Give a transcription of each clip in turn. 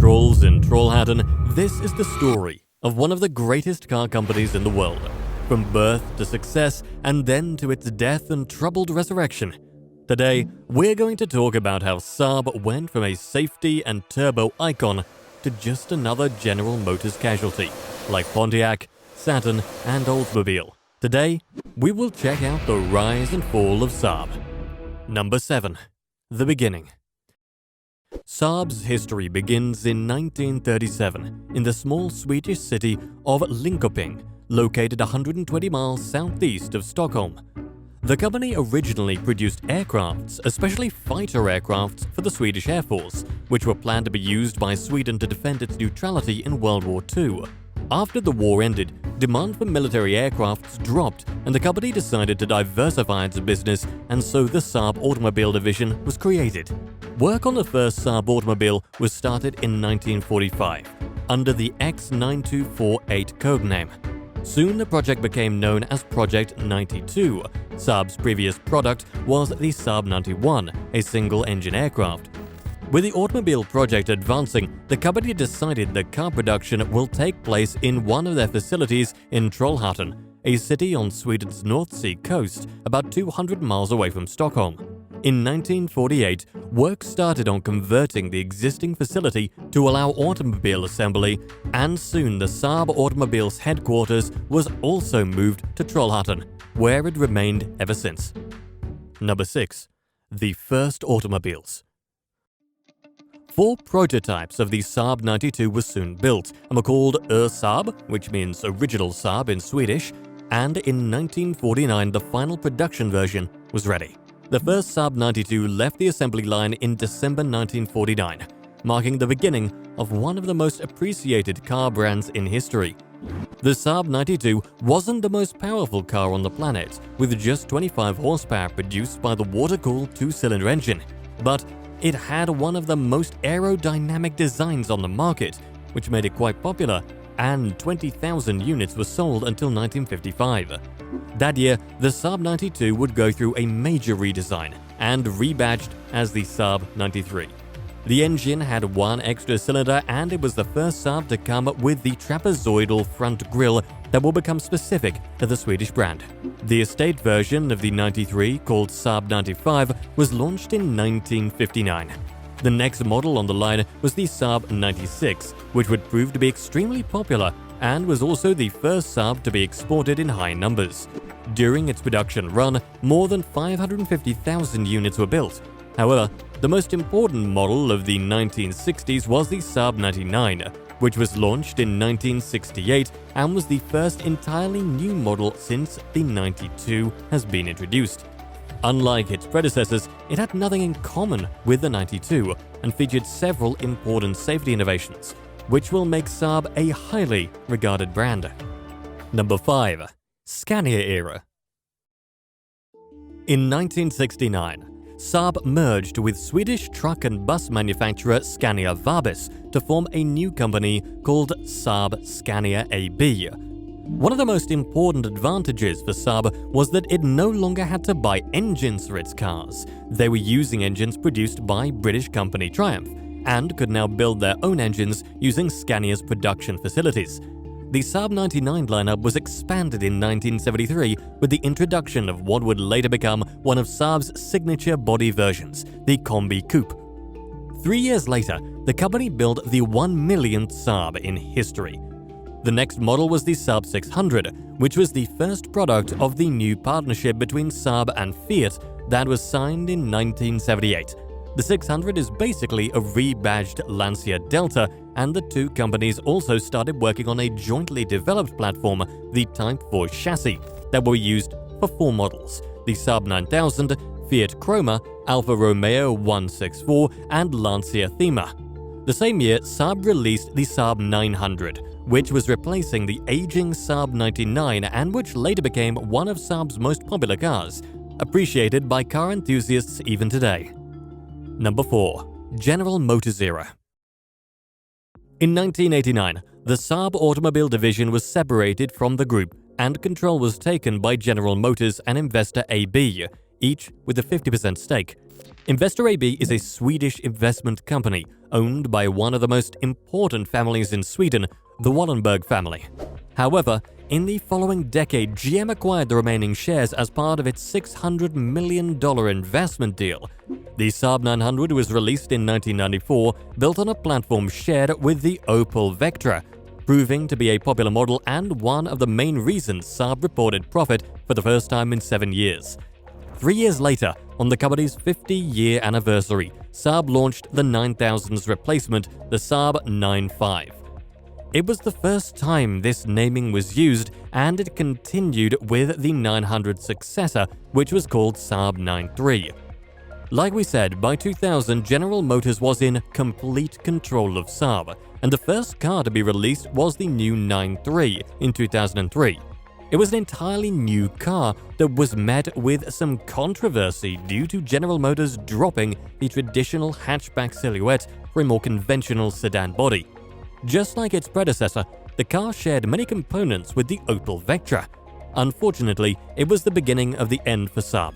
Trolls in Trolhattan, this is the story of one of the greatest car companies in the world. From birth to success, and then to its death and troubled resurrection. Today, we're going to talk about how Saab went from a safety and turbo icon to just another General Motors casualty, like Pontiac, Saturn, and Oldsmobile. Today, we will check out the rise and fall of Saab. Number 7. The beginning. Saab's history begins in 1937 in the small Swedish city of Linkoping, located 120 miles southeast of Stockholm. The company originally produced aircrafts, especially fighter aircrafts for the Swedish Air Force, which were planned to be used by Sweden to defend its neutrality in World War II. After the war ended, demand for military aircrafts dropped and the company decided to diversify its business, and so the Saab Automobile division was created. Work on the first Saab Automobile was started in 1945 under the X9248 codename. Soon the project became known as Project 92. Saab's previous product was the Saab 91, a single-engine aircraft. With the automobile project advancing, the company decided that car production will take place in one of their facilities in Trolhattan, a city on Sweden's North Sea coast, about 200 miles away from Stockholm. In 1948, work started on converting the existing facility to allow automobile assembly, and soon the Saab Automobiles headquarters was also moved to Trolhattan, where it remained ever since. Number 6. The first automobiles. 4 prototypes of the Saab 92 were soon built and were called Saab, which means original Saab in Swedish, and in 1949 the final production version was ready. The first Saab 92 left the assembly line in December 1949, marking the beginning of one of the most appreciated car brands in history. The Saab 92 wasn't the most powerful car on the planet, with just 25 horsepower produced by the water-cooled 2-cylinder engine, but it had one of the most aerodynamic designs on the market, which made it quite popular, and 20,000 units were sold until 1955. That year, the Saab 92 would go through a major redesign and rebadged as the Saab 93. The engine had one extra cylinder, and it was the first Saab to come with the trapezoidal front grille that will become specific to the Swedish brand. The estate version of the 93, called Saab 95, was launched in 1959. The next model on the line was the Saab 96, which would prove to be extremely popular and was also the first Saab to be exported in high numbers. During its production run, more than 550,000 units were built. However, the most important model of the 1960s was the Saab 99, which was launched in 1968 and was the first entirely new model since the 92 has been introduced. Unlike its predecessors, it had nothing in common with the 92 and featured several important safety innovations, which will make Saab a highly regarded brand. Number 5. Scania era. In 1969, Saab merged with Swedish truck and bus manufacturer Scania Vabis to form a new company called Saab Scania AB. One of the most important advantages for Saab was that it no longer had to buy engines for its cars. They were using engines produced by British company Triumph and could now build their own engines using Scania's production facilities. The Saab 99 lineup was expanded in 1973 with the introduction of what would later become one of Saab's signature body versions, the Combi Coupe. 3 years later, the company built the 1 millionth Saab in history. The next model was the Saab 600, which was the first product of the new partnership between Saab and Fiat that was signed in 1978. The 600 is basically a rebadged Lancia Delta, and the two companies also started working on a jointly developed platform, the Type 4 chassis, that were used for 4 models: the Saab 9000, Fiat Chroma, Alfa Romeo 164, and Lancia Thema. The same year, Saab released the Saab 900, which was replacing the aging Saab 99 and which later became one of Saab's most popular cars, appreciated by car enthusiasts even today. Number 4. General Motors era. In 1989, the Saab Automobile division was separated from the group and control was taken by General Motors and Investor AB, each with a 50% stake. Investor AB is a Swedish investment company owned by one of the most important families in Sweden, the Wallenberg family. However, in the following decade, GM acquired the remaining shares as part of its $600 million investment deal. The Saab 900 was released in 1994, built on a platform shared with the Opel Vectra, proving to be a popular model and one of the main reasons Saab reported profit for the first time in 7 years. 3 years later, on the company's 50-year anniversary, Saab launched the 9000's replacement, the Saab 95. It was the first time this naming was used, and it continued with the 900 successor, which was called Saab 93. Like we said, by 2000, General Motors was in complete control of Saab, and the first car to be released was the new 93 in 2003. It was an entirely new car that was met with some controversy due to General Motors dropping the traditional hatchback silhouette for a more conventional sedan body. Just like its predecessor, the car shared many components with the Opel Vectra. Unfortunately, it was the beginning of the end for Saab.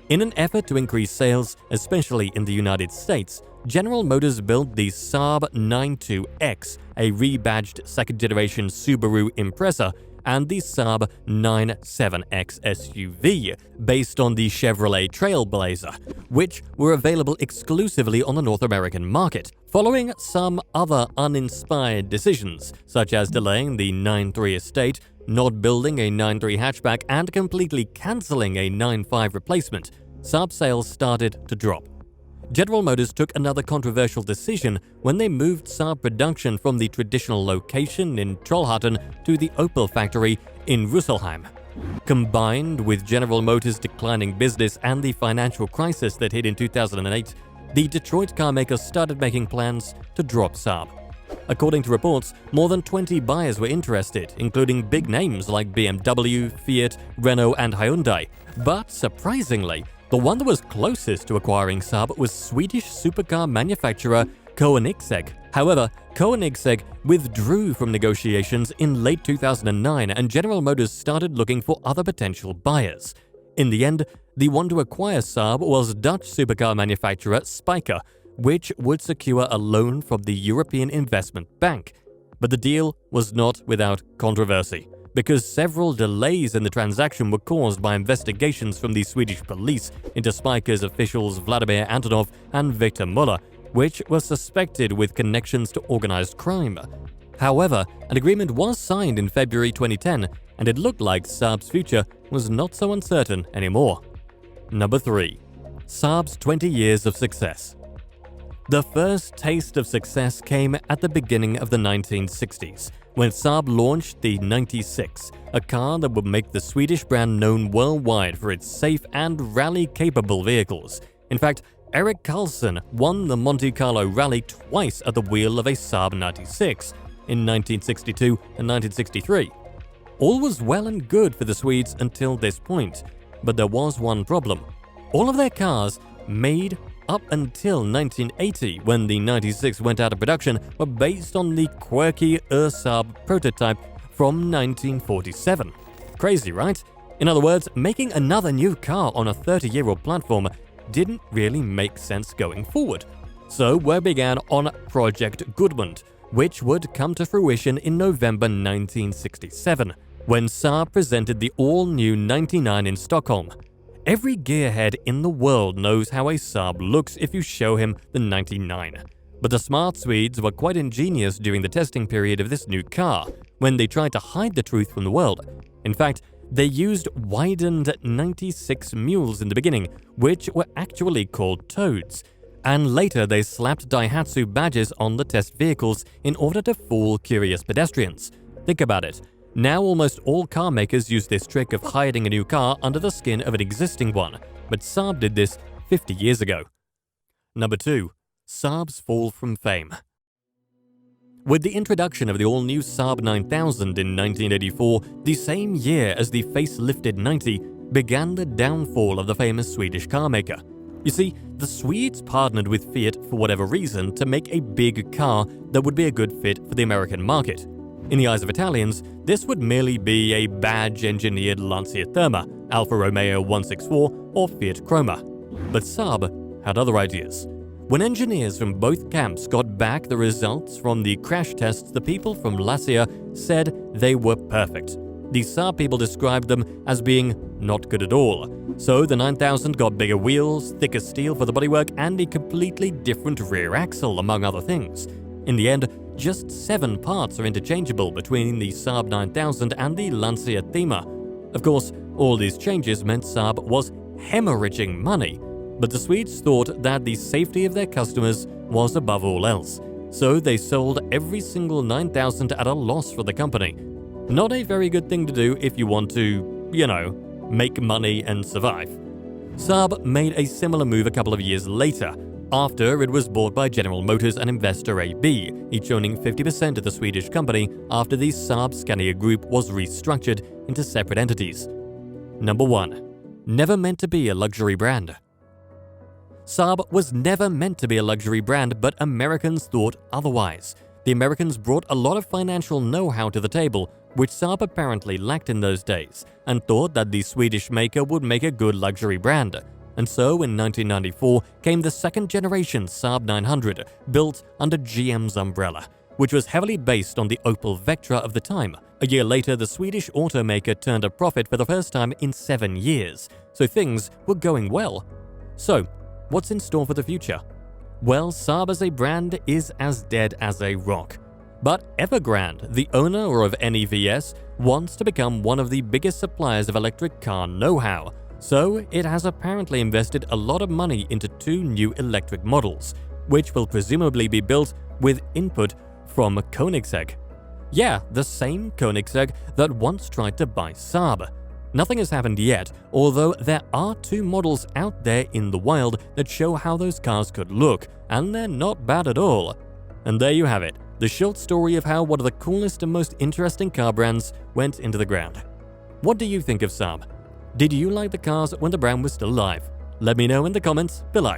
In an effort to increase sales, especially in the United States, General Motors built the Saab 92X, a rebadged second-generation Subaru Impreza, and the Saab 97X SUV, based on the Chevrolet Trailblazer, which were available exclusively on the North American market, following some other uninspired decisions, such as delaying the 93 estate, not building a 93 hatchback, and completely cancelling a 95 replacement. Saab sales started to drop. General Motors took another controversial decision when they moved Saab production from the traditional location in Trolhattan to the Opel factory in Rüsselsheim. Combined with General Motors' declining business and the financial crisis that hit in 2008, the Detroit carmaker started making plans to drop Saab. According to reports, more than 20 buyers were interested, including big names like BMW, Fiat, Renault, and Hyundai. But surprisingly, the one that was closest to acquiring Saab was Swedish supercar manufacturer Koenigsegg. However, Koenigsegg withdrew from negotiations in late 2009, and General Motors started looking for other potential buyers. In the end, the one to acquire Saab was Dutch supercar manufacturer Spyker, which would secure a loan from the European Investment Bank. But the deal was not without controversy, because several delays in the transaction were caused by investigations from the Swedish police into Spyker's officials Vladimir Antonov and Victor Muller, which were suspected with connections to organized crime. However, an agreement was signed in February 2010, and it looked like Saab's future was not so uncertain anymore. Number 3. Saab's 20 years of success. The first taste of success came at the beginning of the 1960s, when Saab launched the 96, a car that would make the Swedish brand known worldwide for its safe and rally-capable vehicles. In fact, Erik Karlsson won the Monte Carlo Rally twice at the wheel of a Saab 96, in 1962 and 1963. All was well and good for the Swedes until this point, but there was one problem. All of their cars made up until 1980, when the 96 went out of production, were based on the quirky Saab prototype from 1947. Crazy, right? In other words, making another new car on a 30-year-old platform didn't really make sense going forward. So work began on Project Gudmund, which would come to fruition in November 1967, when Saab presented the all-new 99 in Stockholm. Every gearhead in the world knows how a Saab looks if you show him the 99. But the smart Swedes were quite ingenious during the testing period of this new car, when they tried to hide the truth from the world. In fact, they used widened 96 mules in the beginning, which were actually called toads. And later they slapped Daihatsu badges on the test vehicles in order to fool curious pedestrians. Think about it. Now almost all car makers use this trick of hiding a new car under the skin of an existing one, but Saab did this 50 years ago. Number 2. Saab's fall from fame. With the introduction of the all-new Saab 9000 in 1984, the same year as the facelifted 90, began the downfall of the famous Swedish carmaker. You see, the Swedes partnered with Fiat for whatever reason to make a big car that would be a good fit for the American market. In the eyes of Italians, this would merely be a badge-engineered Lancia Therma, Alfa Romeo 164, or Fiat Croma. But Saab had other ideas. When engineers from both camps got back the results from the crash tests, the people from Lancia said they were perfect. The Saab people described them as being not good at all. So the 9000 got bigger wheels, thicker steel for the bodywork, and a completely different rear axle, among other things. In the end, just 7 parts are interchangeable between the Saab 9000 and the Lancia Thema. Of course, all these changes meant Saab was hemorrhaging money, but the Swedes thought that the safety of their customers was above all else. So they sold every single 9000 at a loss for the company. Not a very good thing to do if you want to, make money and survive. Saab made a similar move a couple of years later, after it was bought by General Motors and Investor AB, each owning 50% of the Swedish company after the Saab SCANIA group was restructured into separate entities. Number 1. Never meant to be a luxury brand. Saab was never meant to be a luxury brand, but Americans thought otherwise. The Americans brought a lot of financial know-how to the table, which Saab apparently lacked in those days, and thought that the Swedish maker would make a good luxury brand. And so in 1994 came the second-generation Saab 900, built under GM's umbrella, which was heavily based on the Opel Vectra of the time. A year later, the Swedish automaker turned a profit for the first time in 7 years, so things were going well. So, what's in store for the future? Well, Saab as a brand is as dead as a rock. But Evergrande, the owner of NEVS, wants to become one of the biggest suppliers of electric car know-how, so it has apparently invested a lot of money into 2 new electric models, which will presumably be built with input from Koenigsegg. Yeah, the same Koenigsegg that once tried to buy Saab. Nothing has happened yet, although there are 2 models out there in the wild that show how those cars could look, and they're not bad at all. And there you have it, the short story of how one of the coolest and most interesting car brands went into the ground. What do you think of Saab? Did you like the cars when the brand was still alive? Let me know in the comments below.